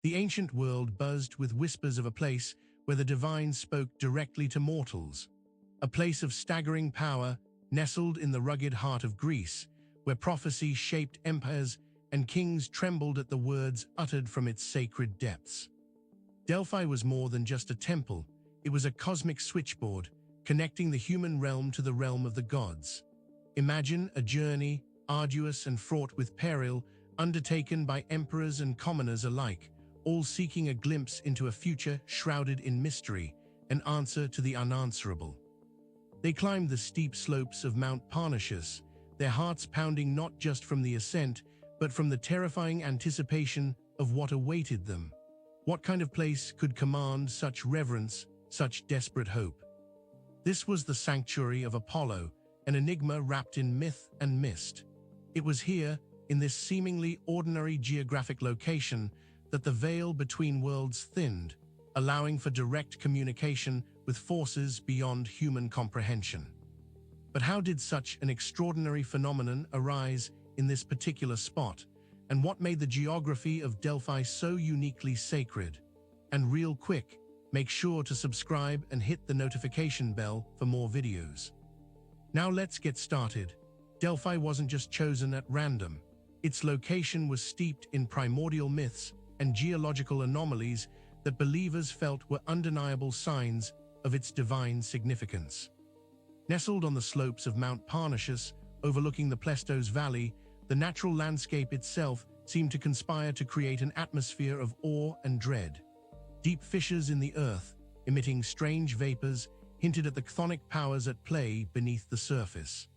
The ancient world buzzed with whispers of a place where the divine spoke directly to mortals. A place of staggering power, nestled in the rugged heart of Greece, where prophecy shaped empires and kings trembled at the words uttered from its sacred depths. Delphi was more than just a temple, it was a cosmic switchboard, connecting the human realm to the realm of the gods. Imagine a journey, arduous and fraught with peril, undertaken by emperors and commoners alike, all seeking a glimpse into a future shrouded in mystery, an answer to the unanswerable. They climbed the steep slopes of Mount Parnassus, their hearts pounding not just from the ascent, but from the terrifying anticipation of what awaited them. What kind of place could command such reverence, such desperate hope? This was the sanctuary of Apollo, an enigma wrapped in myth and mist. It was here, in this seemingly ordinary geographic location, that the veil between worlds thinned, allowing for direct communication with forces beyond human comprehension. But how did such an extraordinary phenomenon arise in this particular spot, and what made the geography of Delphi so uniquely sacred? And real quick, make sure to subscribe and hit the notification bell for more videos. Now let's get started. Delphi wasn't just chosen at random. Its location was steeped in primordial myths and geological anomalies that believers felt were undeniable signs of its divine significance. Nestled on the slopes of Mount Parnassus, overlooking the Plestos Valley, the natural landscape itself seemed to conspire to create an atmosphere of awe and dread. Deep fissures in the earth, emitting strange vapors, hinted at the chthonic powers at play beneath the surface.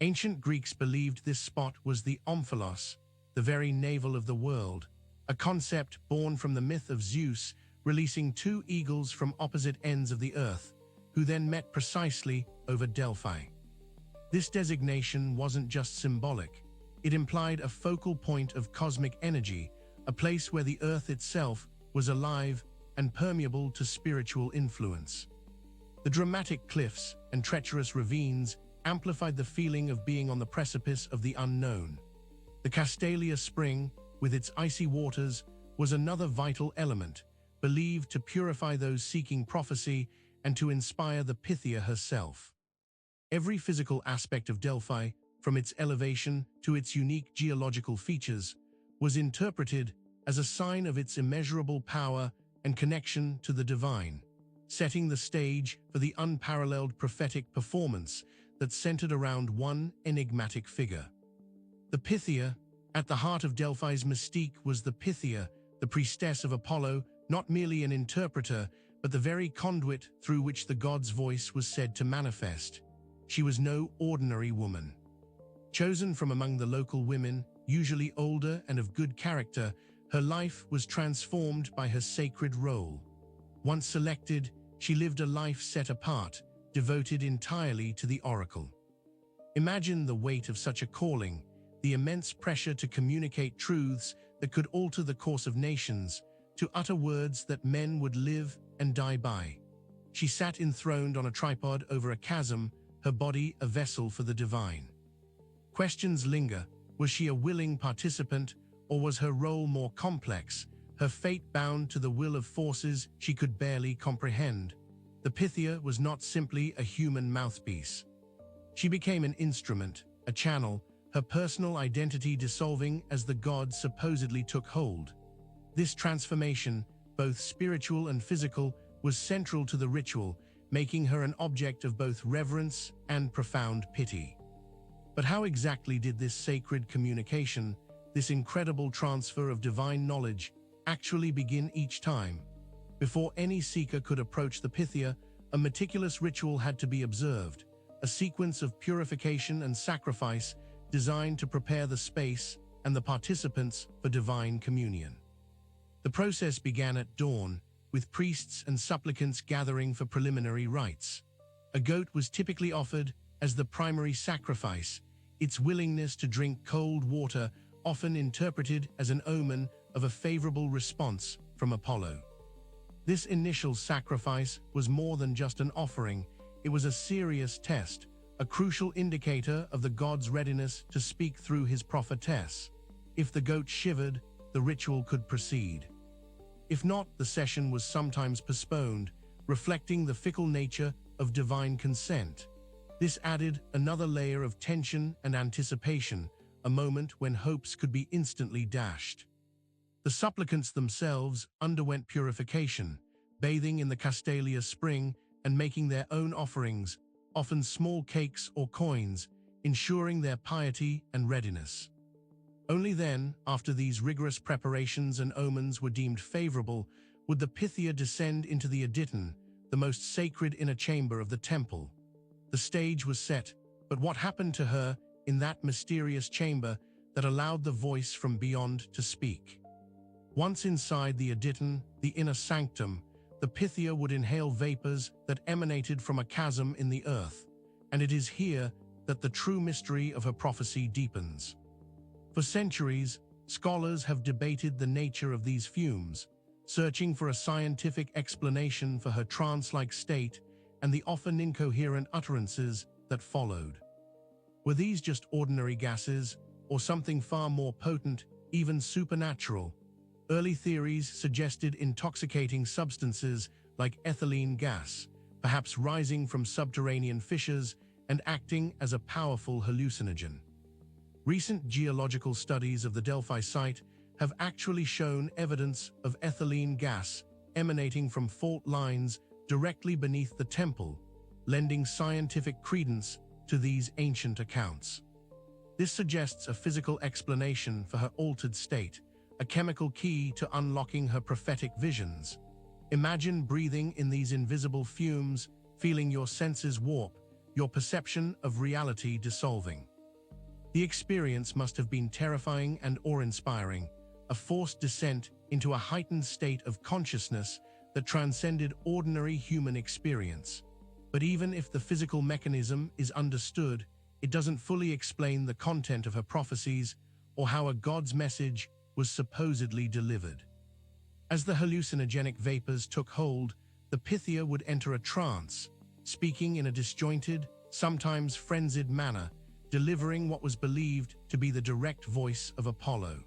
Ancient Greeks believed this spot was the omphalos, the very navel of the world, a concept born from the myth of Zeus releasing two eagles from opposite ends of the earth, who then met precisely over Delphi. This designation wasn't just symbolic. It implied a focal point of cosmic energy, a place where the earth itself was alive and permeable to spiritual influence. The dramatic cliffs and treacherous ravines amplified the feeling of being on the precipice of the unknown. The Castalia Spring, with its icy waters, was another vital element, believed to purify those seeking prophecy and to inspire the Pythia herself. Every physical aspect of Delphi, from its elevation to its unique geological features, was interpreted as a sign of its immeasurable power and connection to the divine, setting the stage for the unparalleled prophetic performance that centered around one enigmatic figure. The Pythia. At the heart of Delphi's mystique was the Pythia, the priestess of Apollo, not merely an interpreter, but the very conduit through which the god's voice was said to manifest. She was no ordinary woman. Chosen from among the local women, usually older and of good character, her life was transformed by her sacred role. Once selected, she lived a life set apart, devoted entirely to the oracle. Imagine the weight of such a calling, the immense pressure to communicate truths that could alter the course of nations, to utter words that men would live and die by. She sat enthroned on a tripod over a chasm, her body a vessel for the divine. Questions linger. Was she a willing participant, or was her role more complex, her fate bound to the will of forces she could barely comprehend? The Pythia was not simply a human mouthpiece. She became an instrument, a channel, her personal identity dissolving as the gods supposedly took hold. This transformation, both spiritual and physical, was central to the ritual, making her an object of both reverence and profound pity. But how exactly did this sacred communication, this incredible transfer of divine knowledge, actually begin each time? Before any seeker could approach the Pythia, a meticulous ritual had to be observed, a sequence of purification and sacrifice designed to prepare the space and the participants for divine communion. The process began at dawn, with priests and supplicants gathering for preliminary rites. A goat was typically offered as the primary sacrifice, its willingness to drink cold water often interpreted as an omen of a favorable response from Apollo. This initial sacrifice was more than just an offering, it was a serious test, a crucial indicator of the god's readiness to speak through his prophetess. If the goat shivered, the ritual could proceed. If not, the session was sometimes postponed, reflecting the fickle nature of divine consent. This added another layer of tension and anticipation, a moment when hopes could be instantly dashed. The supplicants themselves underwent purification, bathing in the Castalia spring and making their own offerings, often small cakes or coins, ensuring their piety and readiness. Only then, after these rigorous preparations and omens were deemed favorable, would the Pythia descend into the Aditon, the most sacred inner chamber of the temple. The stage was set, but what happened to her in that mysterious chamber that allowed the voice from beyond to speak? Once inside the Aditon, the inner sanctum, the Pythia would inhale vapors that emanated from a chasm in the earth, and it is here that the true mystery of her prophecy deepens. For centuries, scholars have debated the nature of these fumes, searching for a scientific explanation for her trance-like state and the often incoherent utterances that followed. Were these just ordinary gases, or something far more potent, even supernatural? Early theories suggested intoxicating substances like ethylene gas, perhaps rising from subterranean fissures and acting as a powerful hallucinogen. Recent geological studies of the Delphi site have actually shown evidence of ethylene gas emanating from fault lines directly beneath the temple, lending scientific credence to these ancient accounts. This suggests a physical explanation for her altered state, a chemical key to unlocking her prophetic visions. Imagine breathing in these invisible fumes, feeling your senses warp, your perception of reality dissolving. The experience must have been terrifying and awe-inspiring, a forced descent into a heightened state of consciousness that transcended ordinary human experience. But even if the physical mechanism is understood, it doesn't fully explain the content of her prophecies or how a God's message was supposedly delivered. As the hallucinogenic vapors took hold, the Pythia would enter a trance, speaking in a disjointed, sometimes frenzied manner, delivering what was believed to be the direct voice of Apollo.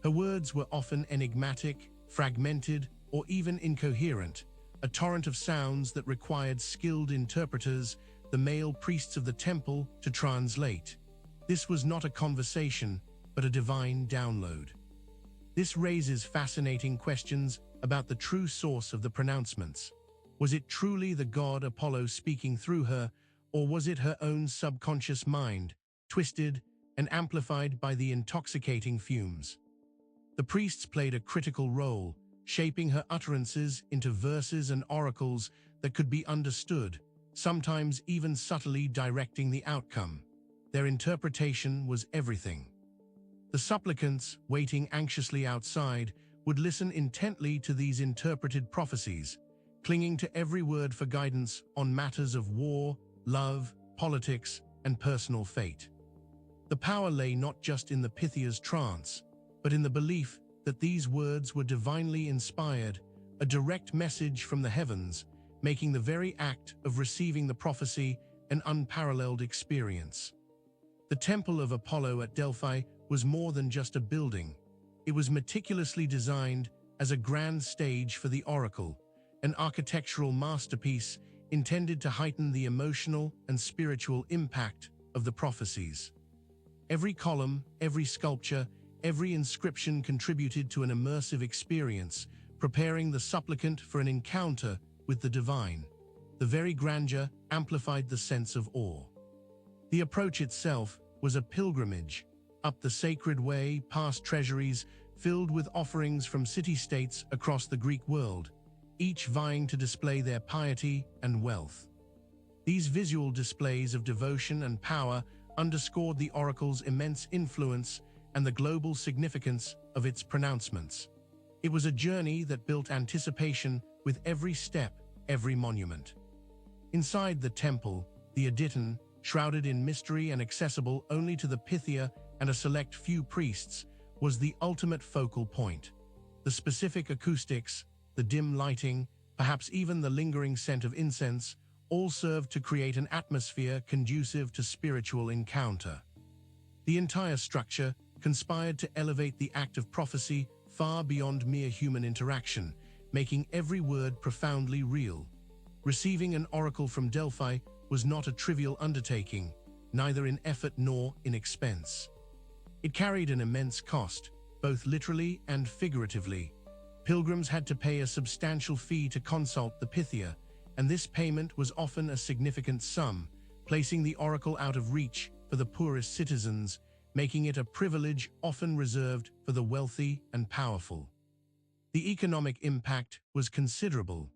Her words were often enigmatic, fragmented, or even incoherent, a torrent of sounds that required skilled interpreters, the male priests of the temple, to translate. This was not a conversation, but a divine download. This raises fascinating questions about the true source of the pronouncements. Was it truly the god Apollo speaking through her, or was it her own subconscious mind, twisted and amplified by the intoxicating fumes? The priests played a critical role, shaping her utterances into verses and oracles that could be understood, sometimes even subtly directing the outcome. Their interpretation was everything. The supplicants, waiting anxiously outside, would listen intently to these interpreted prophecies, clinging to every word for guidance on matters of war, love, politics, and personal fate. The power lay not just in the Pythia's trance, but in the belief that these words were divinely inspired, a direct message from the heavens, making the very act of receiving the prophecy an unparalleled experience. The Temple of Apollo at Delphi was more than just a building. It was meticulously designed as a grand stage for the oracle, an architectural masterpiece intended to heighten the emotional and spiritual impact of the prophecies. Every column, every sculpture, every inscription contributed to an immersive experience, preparing the supplicant for an encounter with the divine. The very grandeur amplified the sense of awe. The approach itself was a pilgrimage, up the sacred way, past treasuries filled with offerings from city-states across the Greek world, each vying to display their piety and wealth. These visual displays of devotion and power underscored the oracle's immense influence and the global significance of its pronouncements. It was a journey that built anticipation with every step, every monument. Inside the temple, the Aditon, shrouded in mystery and accessible only to the Pythia and a select few priests, was the ultimate focal point. The specific acoustics, the dim lighting, perhaps even the lingering scent of incense, all served to create an atmosphere conducive to spiritual encounter. The entire structure conspired to elevate the act of prophecy far beyond mere human interaction, making every word profoundly real. Receiving an oracle from Delphi was not a trivial undertaking, neither in effort nor in expense. It carried an immense cost, both literally and figuratively. Pilgrims had to pay a substantial fee to consult the Pythia, and this payment was often a significant sum, placing the oracle out of reach for the poorest citizens, making it a privilege often reserved for the wealthy and powerful. The economic impact was considerable.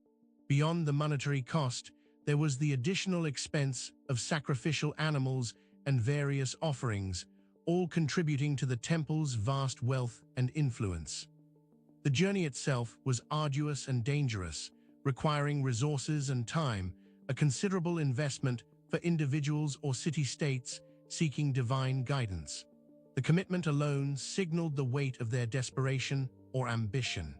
Beyond the monetary cost, there was the additional expense of sacrificial animals and various offerings, all contributing to the temple's vast wealth and influence. The journey itself was arduous and dangerous, requiring resources and time, a considerable investment for individuals or city-states seeking divine guidance. The commitment alone signaled the weight of their desperation or ambition.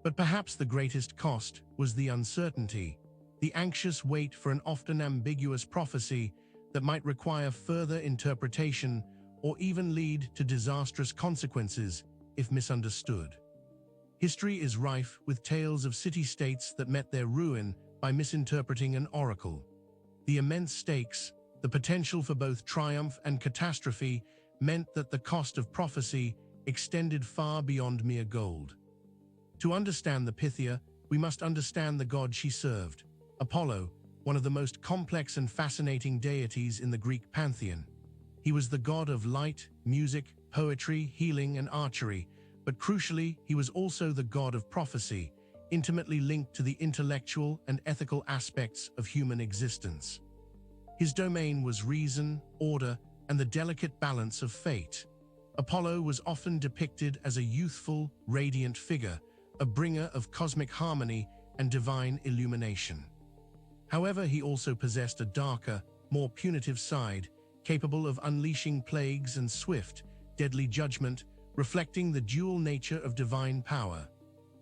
But perhaps the greatest cost was the uncertainty, the anxious wait for an often ambiguous prophecy that might require further interpretation or even lead to disastrous consequences if misunderstood. History is rife with tales of city-states that met their ruin by misinterpreting an oracle. The immense stakes, the potential for both triumph and catastrophe, meant that the cost of prophecy extended far beyond mere gold. To understand the Pythia, we must understand the god she served, Apollo, one of the most complex and fascinating deities in the Greek pantheon. He was the god of light, music, poetry, healing, and archery, but crucially, he was also the god of prophecy, intimately linked to the intellectual and ethical aspects of human existence. His domain was reason, order, and the delicate balance of fate. Apollo was often depicted as a youthful, radiant figure, a bringer of cosmic harmony and divine illumination. However, he also possessed a darker, more punitive side, capable of unleashing plagues and swift, deadly judgment, reflecting the dual nature of divine power.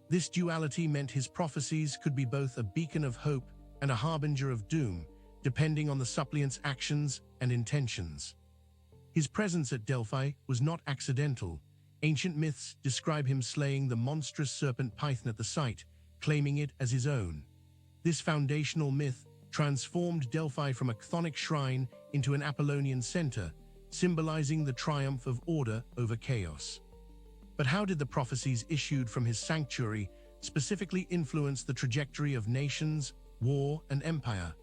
This duality meant his prophecies could be both a beacon of hope and a harbinger of doom, depending on the suppliant's actions and intentions. His presence at Delphi was not accidental. Ancient myths describe him slaying the monstrous serpent Python at the site, claiming it as his own. This foundational myth transformed Delphi from a chthonic shrine into an Apollonian center, symbolizing the triumph of order over chaos. But how did the prophecies issued from his sanctuary specifically influence the trajectory of nations, war, and empire?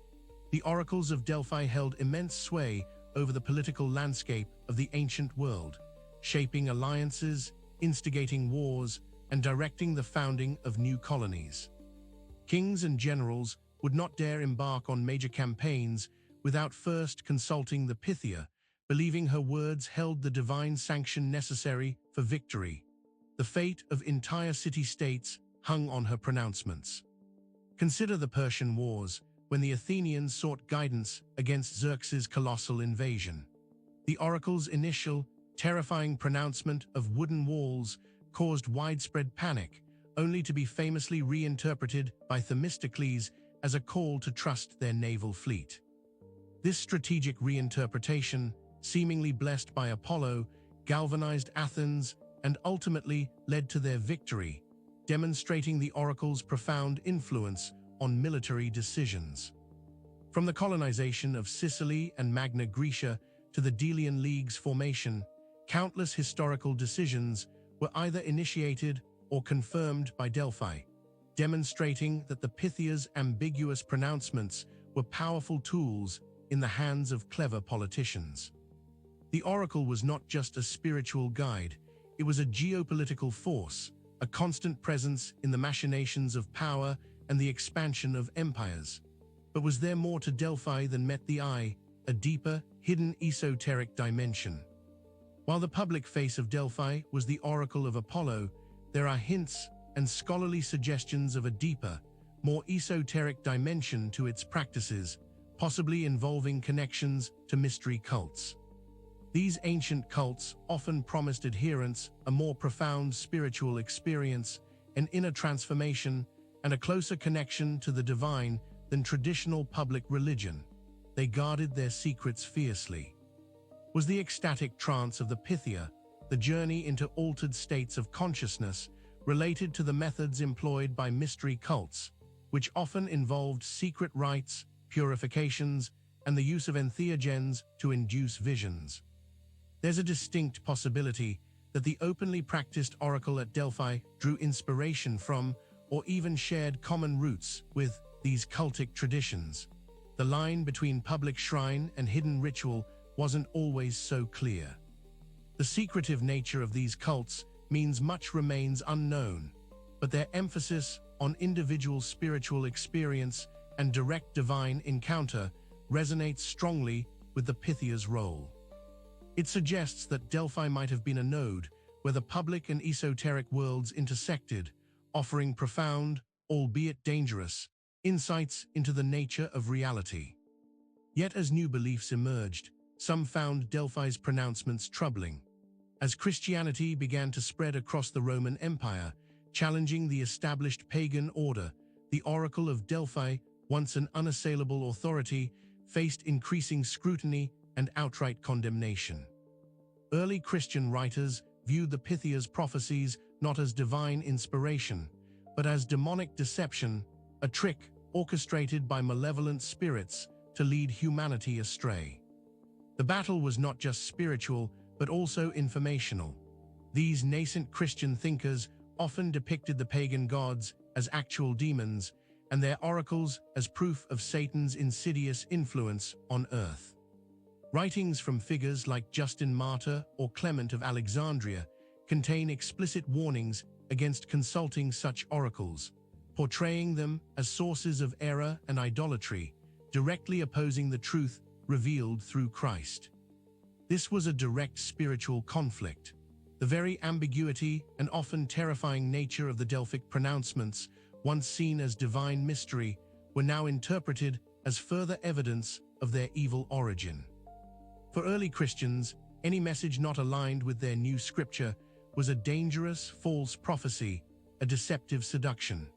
The oracles of Delphi held immense sway over the political landscape of the ancient world, shaping alliances, instigating wars, and directing the founding of new colonies. Kings and generals would not dare embark on major campaigns without first consulting the Pythia, believing her words held the divine sanction necessary for victory. The fate of entire city-states hung on her pronouncements. Consider the Persian Wars, when the Athenians sought guidance against Xerxes' colossal invasion. The oracle's initial, terrifying pronouncement of wooden walls caused widespread panic, only to be famously reinterpreted by Themistocles as a call to trust their naval fleet. This strategic reinterpretation, seemingly blessed by Apollo, galvanized Athens and ultimately led to their victory, demonstrating the oracle's profound influence on military decisions. From the colonization of Sicily and Magna Graecia to the Delian League's formation, countless historical decisions were either initiated or confirmed by Delphi, demonstrating that the Pythia's ambiguous pronouncements were powerful tools in the hands of clever politicians. The oracle was not just a spiritual guide, it was a geopolitical force, a constant presence in the machinations of power and the expansion of empires. But was there more to Delphi than met the eye, a deeper, hidden esoteric dimension? While the public face of Delphi was the oracle of Apollo, there are hints and scholarly suggestions of a deeper, more esoteric dimension to its practices, possibly involving connections to mystery cults. These ancient cults often promised adherents a more profound spiritual experience, an inner transformation, and a closer connection to the divine than traditional public religion. They guarded their secrets fiercely. Was the ecstatic trance of the Pythia, the journey into altered states of consciousness related to the methods employed by mystery cults, which often involved secret rites, purifications, and the use of entheogens to induce visions. There's a distinct possibility that the openly practiced oracle at Delphi drew inspiration from, or even shared common roots with, these cultic traditions. The line between public shrine and hidden ritual wasn't always so clear. The secretive nature of these cults means much remains unknown, but their emphasis on individual spiritual experience and direct divine encounter resonates strongly with the Pythia's role. It suggests that Delphi might have been a node where the public and esoteric worlds intersected, offering profound, albeit dangerous, insights into the nature of reality. Yet as new beliefs emerged, some found Delphi's pronouncements troubling. As Christianity began to spread across the Roman Empire, challenging the established pagan order, the Oracle of Delphi, once an unassailable authority, faced increasing scrutiny and outright condemnation. Early Christian writers viewed the Pythia's prophecies not as divine inspiration, but as demonic deception, a trick orchestrated by malevolent spirits to lead humanity astray. The battle was not just spiritual, but also informational. These nascent Christian thinkers often depicted the pagan gods as actual demons, and their oracles as proof of Satan's insidious influence on earth. Writings from figures like Justin Martyr or Clement of Alexandria contain explicit warnings against consulting such oracles, portraying them as sources of error and idolatry, directly opposing the truth revealed through Christ. This was a direct spiritual conflict. The very ambiguity and often terrifying nature of the Delphic pronouncements, once seen as divine mystery, were now interpreted as further evidence of their evil origin. For early Christians, any message not aligned with their new scripture was a dangerous, false prophecy, a deceptive seduction.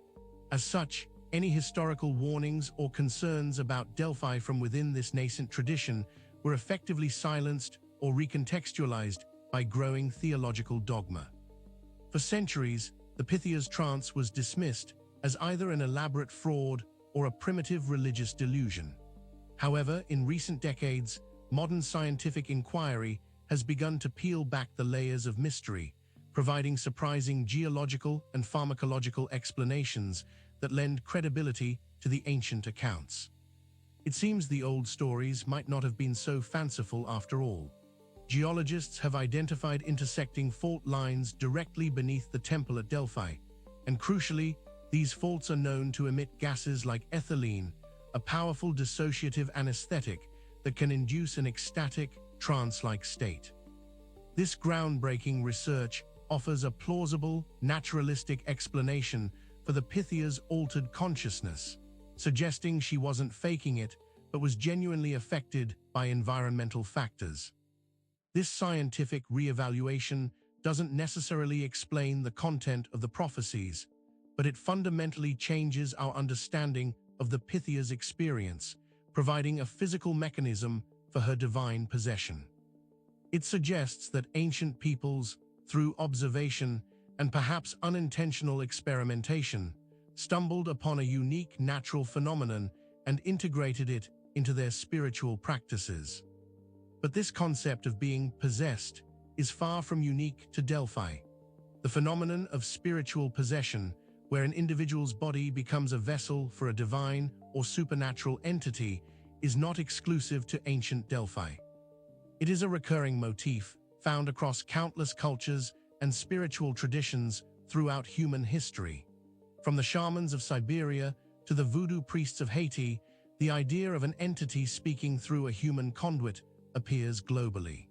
As such, any historical warnings or concerns about Delphi from within this nascent tradition were effectively silenced or recontextualized by growing theological dogma. For centuries, the Pythia's trance was dismissed as either an elaborate fraud or a primitive religious delusion. However, in recent decades, modern scientific inquiry has begun to peel back the layers of mystery, providing surprising geological and pharmacological explanations that lend credibility to the ancient accounts. It seems the old stories might not have been so fanciful after all. Geologists have identified intersecting fault lines directly beneath the temple at Delphi, and crucially, these faults are known to emit gases like ethylene, a powerful dissociative anesthetic that can induce an ecstatic, trance-like state. This groundbreaking research offers a plausible, naturalistic explanation for the Pythia's altered consciousness, suggesting she wasn't faking it, but was genuinely affected by environmental factors. This scientific reevaluation doesn't necessarily explain the content of the prophecies, but it fundamentally changes our understanding of the Pythia's experience, providing a physical mechanism for her divine possession. It suggests that ancient peoples, through observation and perhaps unintentional experimentation, stumbled upon a unique natural phenomenon and integrated it into their spiritual practices. But this concept of being possessed is far from unique to Delphi. The phenomenon of spiritual possession, where an individual's body becomes a vessel for a divine or supernatural entity, is not exclusive to ancient Delphi. It is a recurring motif found across countless cultures and spiritual traditions throughout human history. From the shamans of Siberia to the voodoo priests of Haiti, the idea of an entity speaking through a human conduit appears globally.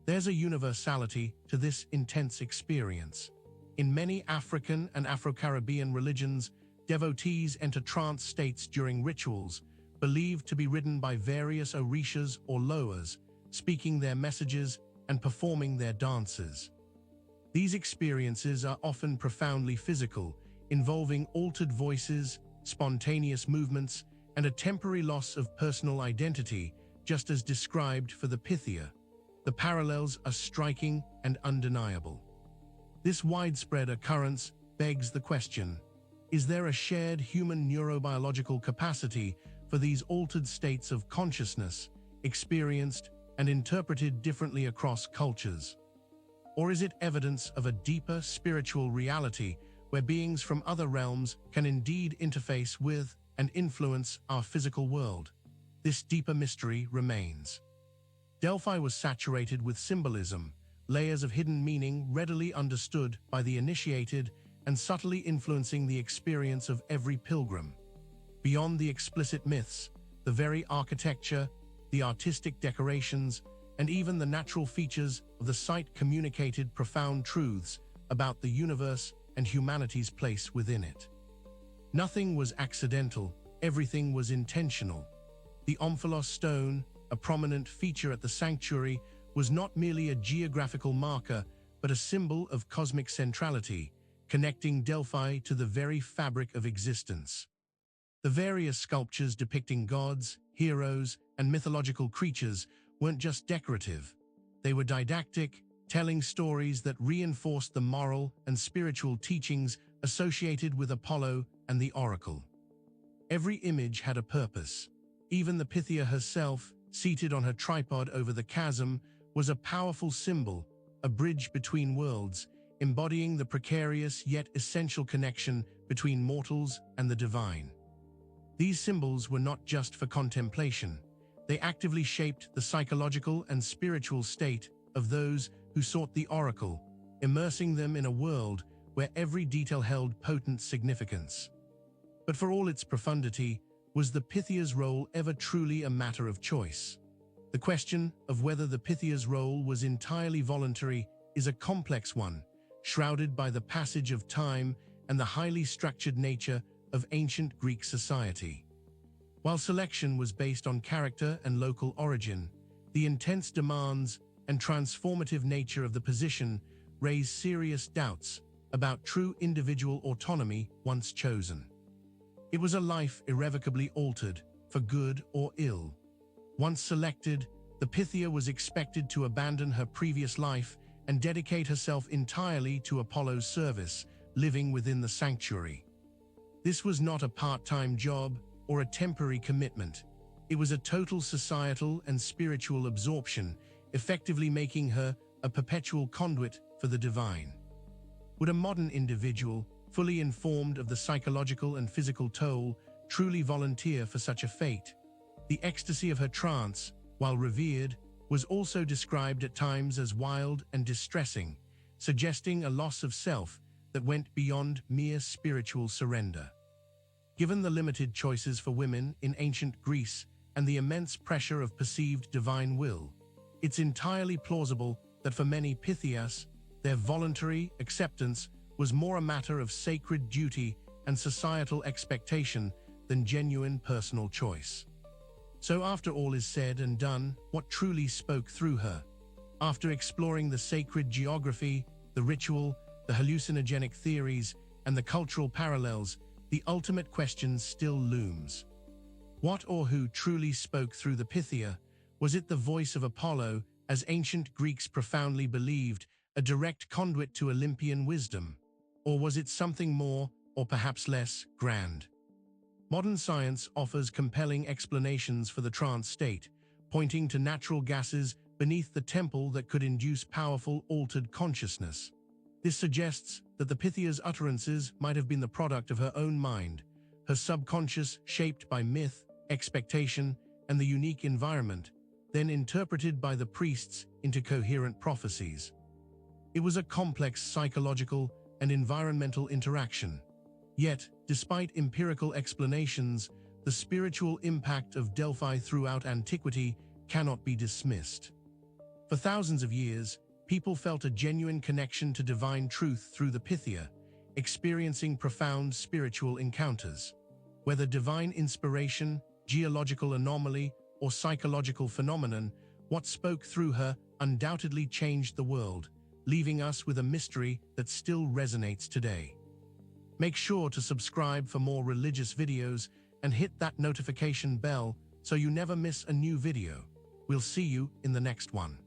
There's a universality to this intense experience. In many African and Afro-Caribbean religions, devotees enter trance states during rituals, believed to be ridden by various orishas or loas, speaking their messages and performing their dances. These experiences are often profoundly physical, involving altered voices, spontaneous movements, and a temporary loss of personal identity, just as described for the Pythia. the parallels are striking and undeniable. This widespread occurrence begs the question, is there a shared human neurobiological capacity for these altered states of consciousness, experienced and interpreted differently across cultures? Or is it evidence of a deeper spiritual reality where beings from other realms can indeed interface with and influence our physical world? This deeper mystery remains. Delphi was saturated with symbolism, layers of hidden meaning readily understood by the initiated and subtly influencing the experience of every pilgrim. Beyond the explicit myths, the very architecture, the artistic decorations, and even the natural features of the site communicated profound truths about the universe and humanity's place within it. Nothing was accidental, everything was intentional. The Omphalos stone, a prominent feature at the sanctuary, was not merely a geographical marker, but a symbol of cosmic centrality, connecting Delphi to the very fabric of existence. The various sculptures depicting gods, heroes, and mythological creatures weren't just decorative. They were didactic, telling stories that reinforced the moral and spiritual teachings associated with Apollo and the oracle. Every image had a purpose. Even the Pythia herself, seated on her tripod over the chasm, was a powerful symbol, a bridge between worlds, embodying the precarious yet essential connection between mortals and the divine. These symbols were not just for contemplation. They actively shaped the psychological and spiritual state of those who sought the oracle, immersing them in a world where every detail held potent significance. But for all its profundity, was the Pythia's role ever truly a matter of choice? The question of whether the Pythia's role was entirely voluntary is a complex one, shrouded by the passage of time and the highly structured nature of ancient Greek society. While selection was based on character and local origin, the intense demands and transformative nature of the position raised serious doubts about true individual autonomy once chosen. It was a life irrevocably altered, for good or ill. Once selected, the Pythia was expected to abandon her previous life and dedicate herself entirely to Apollo's service, living within the sanctuary. This was not a part-time job or a temporary commitment. It was a total societal and spiritual absorption, effectively making her a perpetual conduit for the divine. Would a modern individual, fully informed of the psychological and physical toll, truly volunteer for such a fate? The ecstasy of her trance, while revered, was also described at times as wild and distressing, suggesting a loss of self that went beyond mere spiritual surrender. Given the limited choices for women in ancient Greece and the immense pressure of perceived divine will, it's entirely plausible that for many Pythias, their voluntary acceptance was more a matter of sacred duty and societal expectation than genuine personal choice. So after all is said and done, what truly spoke through her? After exploring the sacred geography, the ritual, the hallucinogenic theories, and the cultural parallels, the ultimate question still looms. What or who truly spoke through the Pythia? Was it the voice of Apollo, as ancient Greeks profoundly believed, a direct conduit to Olympian wisdom? Or was it something more, or perhaps less, grand? Modern science offers compelling explanations for the trance state, pointing to natural gases beneath the temple that could induce powerful altered consciousness. This suggests that the Pythia's utterances might have been the product of her own mind, her subconscious shaped by myth, expectation, and the unique environment, then interpreted by the priests into coherent prophecies. It was a complex psychological and environmental interaction. Yet, despite empirical explanations, the spiritual impact of Delphi throughout antiquity cannot be dismissed. For thousands of years, people felt a genuine connection to divine truth through the Pythia, experiencing profound spiritual encounters. Whether divine inspiration, geological anomaly, or psychological phenomenon, what spoke through her undoubtedly changed the world, leaving us with a mystery that still resonates today. Make sure to subscribe for more religious videos and hit that notification bell so you never miss a new video. We'll see you in the next one.